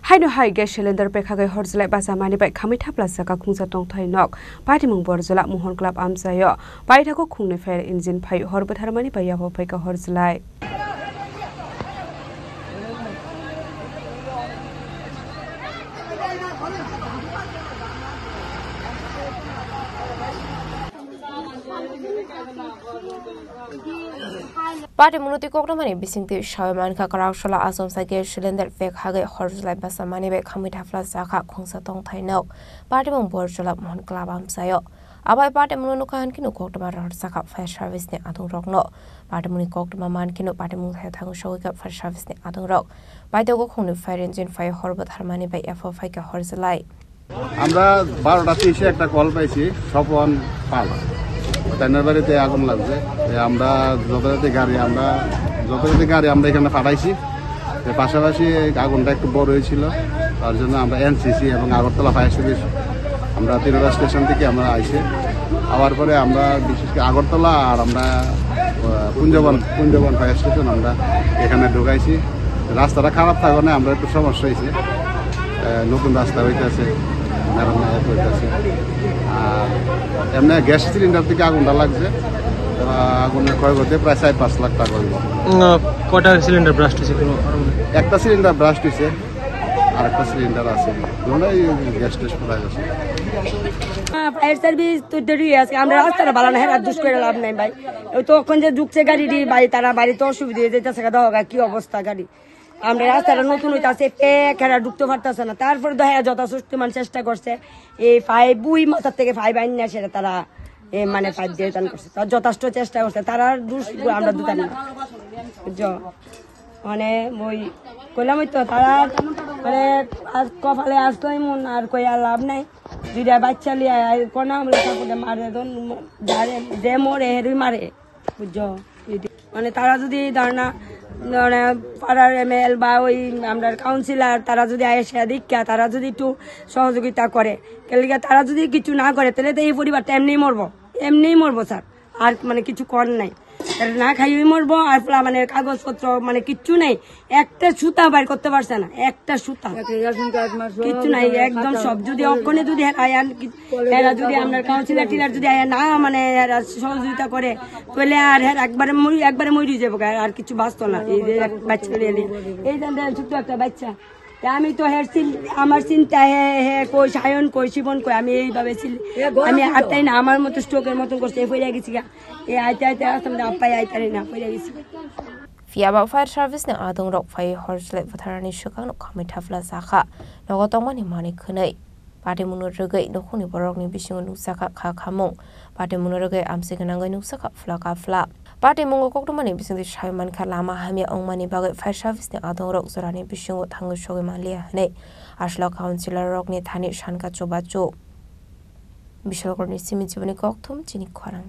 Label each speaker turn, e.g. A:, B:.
A: Haino hai gas cylinder pekhagai horjlai basamani bai khamai thapla saka khungja tongthai nok patimung borjala mohon club amsayo baithako khungni fair engine phai horbotharmani bai yabo phaika horjlai
B: Party munuti kokramani bisingti shawaman ka karawshala asom sa gas cylinder pekhagai horjlai basamani bai khamai thapla saka khungja tongthai nok patimung borjala mohon club amsayo abai party munu kan kinu koktama rar saka fire service ne adung rokno party muni koktama man kinu party mung tha thang shogi ka fire service ne adung rok bai dogo khungni fire engine fire horbotharmani bai FO fai ka horjlai
C: আমরা 12টা 30 এ একটা call পাইছি স্বপন পাল তার বাড়িতে আগুন লাগছে আমরা যথারীতি গাড়ি আমরা এখানে পাঠাইছি পাশাপাশি আগুনটা একটু বড় হয়েছিল তার জন্য আমরা এনসিসি এবং আগরতলা ফায়ার সার্ভিস আমরা তিরোরা স্টেশন থেকে আমরা আইছি আবার পরে আমরা বিশেষ করে আগরতলা আর আমরা পুঞ্জবন ফায়ার স্টেশন আমরা এখানে ঢুকাইছি রাস্তাটা খারাপ থাকার কারণে আমরা একটু সমস্যা হয়েছে নতুন রাস্তা হইতেছে আর এমনি গ্যাস সিলিন্ডার থেকে আগুনটা লাগছে আগুনের ক্ষয়ক্ষতি প্রায় 4-5 লাখ টাকা হইব
D: কটা সিলিন্ডার ব্রাস্ট হয়েছে
C: একটা সিলিন্ডার ব্রাস্ট হয়েছে আর একটা সিলিন্ডার আছে দুটোই গ্যাস টেস্ট করা গেছে
E: ফায়ার সার্ভিস তো দেরি আছে আমরা রাস্তাটা ভালো না হেরা দুষ করে লাভ নাই ভাই ওই তখন যে ঢুকছে গাড়িটি ভাই তারা বাড়িতে অসুবিধা হয়ে যেতেছে কি অবস্থা গাড়ি আমরা রাস্তাটা নতুন হইতাছে পেখেরা ঢুকতে পারতেছে না তারপরে দেখা যথাসুষ্টিমান চেষ্টা করছে এই ফাইভ বুই মাথার থেকে ফাইভ আইন না সেটা তারা মানে ফাইভ দিয়ে টান করছে তার যথেষ্ট চেষ্টা করছে তারা আমরা দুটান না মানে ওই কইলাম তো তারা মানে কপালে আসতো এমন আর কই আর লাভ নাই দুইটা বাচ্চা লিয়ে কোনা আমরা কাপড়ে মারে যে মরে হেরুই মারে বুঝছো মানে তারা যদি ধারণা পাড়ার ML বা ওই আমরা কাউন্সিলর তারা যদি আয়েসা দীক্ষা তারা যদি একটু সহযোগিতা করে তারা যদি কিছু না করে তাহলে তো এই পরিবারটা এমনিই মরবো স্যার আর মানে কিছু কর নাই না খাইয়ে মরবো আর মানে কাগজপত্র মানে কিচ্ছু নেই একটা সুতা বাইর করতে পারছে না একটা সুতা কিচ্ছু নাই একদম সব যদি অক্ষণে যদি এরা যদি আপনার কাউন্সিলর টিলার যদি না মানে সহযোগিতা করে তাহলে আর একবারে মরি যাবো আর কিছু বাঁচতো না এই যে বাচ্চা এই ছোট্ট একটা বাচ্চা আমি তো আমার চিন্তা কই সায়ন কই শিবন কই আমি এইভাবে আমি আটটাই না আমার মতো স্ট্রোকের মতন করছে পড়ে গেছি এই আইতে আসতাম না আপাই আইতারি না পড়ে গেছি
B: Fiaba fire service ne adung rok fai horjlai butharani shukang khamai thapla sakha nogotongmani mani khunai pati munur regai nokhuni borokni bisingo nusaka kha khamung pati munur regai amse ganangai nusaka flaka fla pati mungo koktomani bisingdi shaiman kha lama hamia ongmani bagai fire service ne adung rok zorani bisingo thangu shogi malia hne ashla councilor rokni thani shanka chobacho bishalkorni simi jibani kokthum chini khwarang